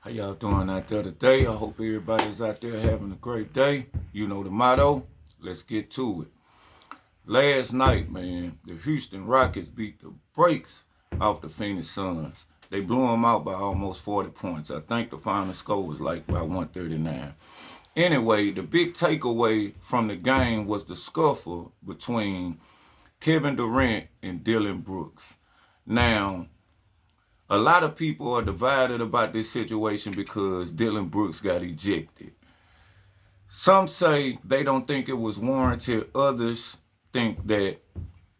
How y'all doing out there today? I hope everybody's out there having a great day. You know the motto. Let's get to it. Last night, man, the Houston Rockets beat the brakes off the Phoenix Suns. They blew them out by almost 40 points. I think the final score was like by 139. Anyway, the big takeaway from the game was the scuffle between Kevin Durant and Dillon Brooks. Now, a lot of people are divided about this situation because Dillon Brooks got ejected. Some say they don't think it was warranted. Others think that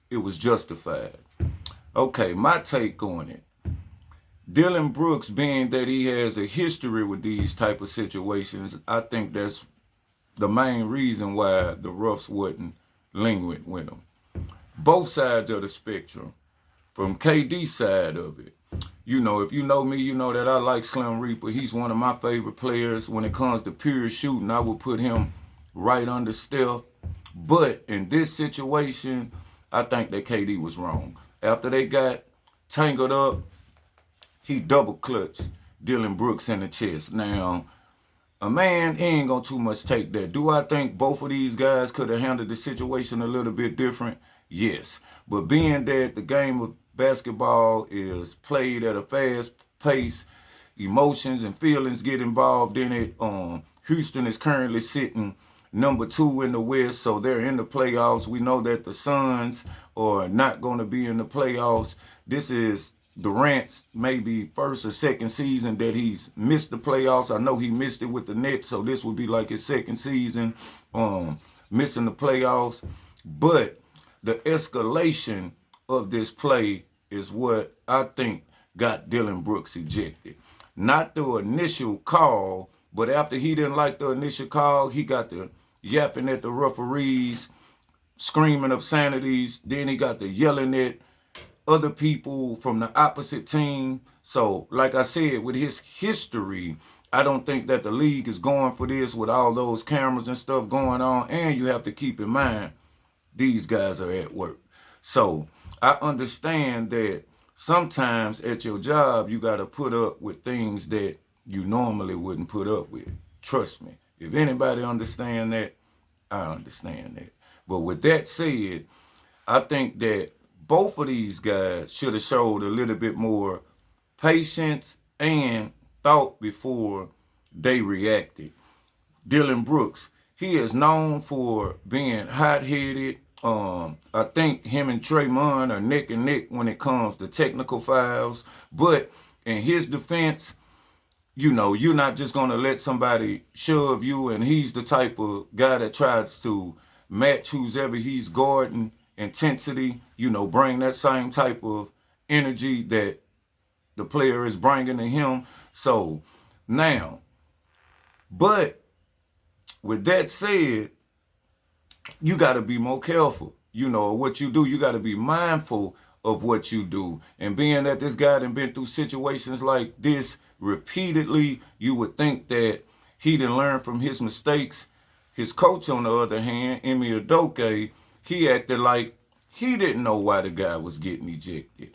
it was justified. Okay, my take on it. Dillon Brooks, being that he has a history with these type of situations, I think that's the main reason why the refs wasn't lenient with him. Both sides of the spectrum. From KD's side of it. You know, if you know me, you know that I like Slim Reaper. He's one of my favorite players. When it comes to pure shooting, I would put him right under Steph. But in this situation, I think that KD was wrong. After they got tangled up, he double clutched Dillon Brooks in the chest. Now, a man, he ain't gonna too much take that. Do I think both of these guys could have handled the situation a little bit different? Yes. But being that the game of basketball is played at a fast pace, emotions and feelings get involved in it. Houston is currently sitting number 2 in the West, so they're in the playoffs. We know that the Suns are not going to be in the playoffs. This is Durant's maybe first or second season that he's missed the playoffs. I know he missed it with the Nets, so this would be like his second season missing the playoffs. But the escalation of this play is what I think got Dillon Brooks ejected. Not the initial call, but after he didn't like the initial call, he got the yapping at the referees, screaming obscenities. Then he got the yelling at other people from the opposite team. So, like I said, with his history, I don't think that the league is going for this with all those cameras and stuff going on. And you have to keep in mind, these guys are at work. So, I understand that sometimes at your job, you got to put up with things that you normally wouldn't put up with. Trust me. If anybody understand that, I understand that. But with that said, I think that both of these guys should have showed a little bit more patience and thought before they reacted. Dillon Brooks, he is known for being hot-headed. I think him and Draymond are neck and neck when it comes to technical fouls. But in his defense, you know, you're not just going to let somebody shove you, and he's the type of guy that tries to match who's ever he's guarding intensity, you know, bring that same type of energy that the player is bringing to him. So now, but with that said, you got to be more careful. You know, what you do, you got to be mindful of what you do. And being that this guy done been through situations like this repeatedly, you would think that he didn't learn from his mistakes. His coach, on the other hand, Emi Udoka, he acted like he didn't know why the guy was getting ejected.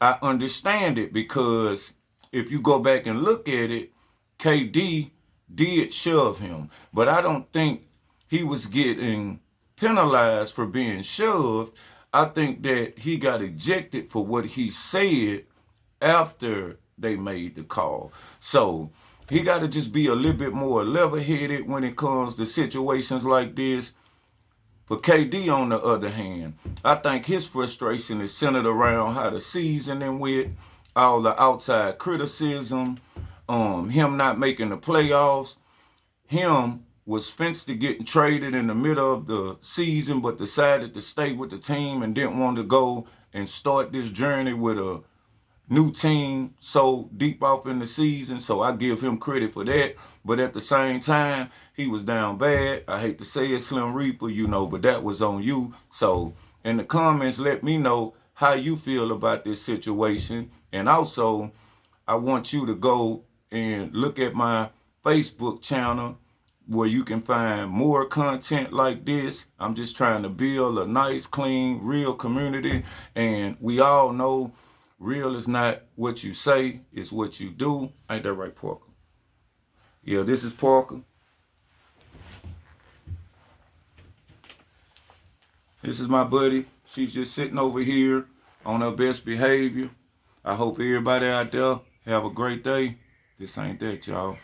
I understand it because if you go back and look at it, KD did shove him. But I don't think he was getting penalized for being shoved. I think that he got ejected for what he said after they made the call. So he got to just be a little bit more level-headed when it comes to situations like this. For KD, on the other hand, I think his frustration is centered around how the season went, all the outside criticism, him not making the playoffs, him was fenced to getting traded in the middle of the season, but decided to stay with the team and didn't want to go and start this journey with a new team so deep off in the season. So I give him credit for that. But at the same time, he was down bad. I hate to say it, Slim Reaper, you know, but that was on you. So in the comments, let me know how you feel about this situation. And also, I want you to go and look at my Facebook channel where you can find more content like this. I'm just trying to build a nice, clean, real community. And we all know real is not what you say, it's what you do. Ain't that right, Parker? Yeah, this is Parker. This is my buddy. She's just sitting over here on her best behavior. I hope everybody out there have a great day. This ain't that, y'all.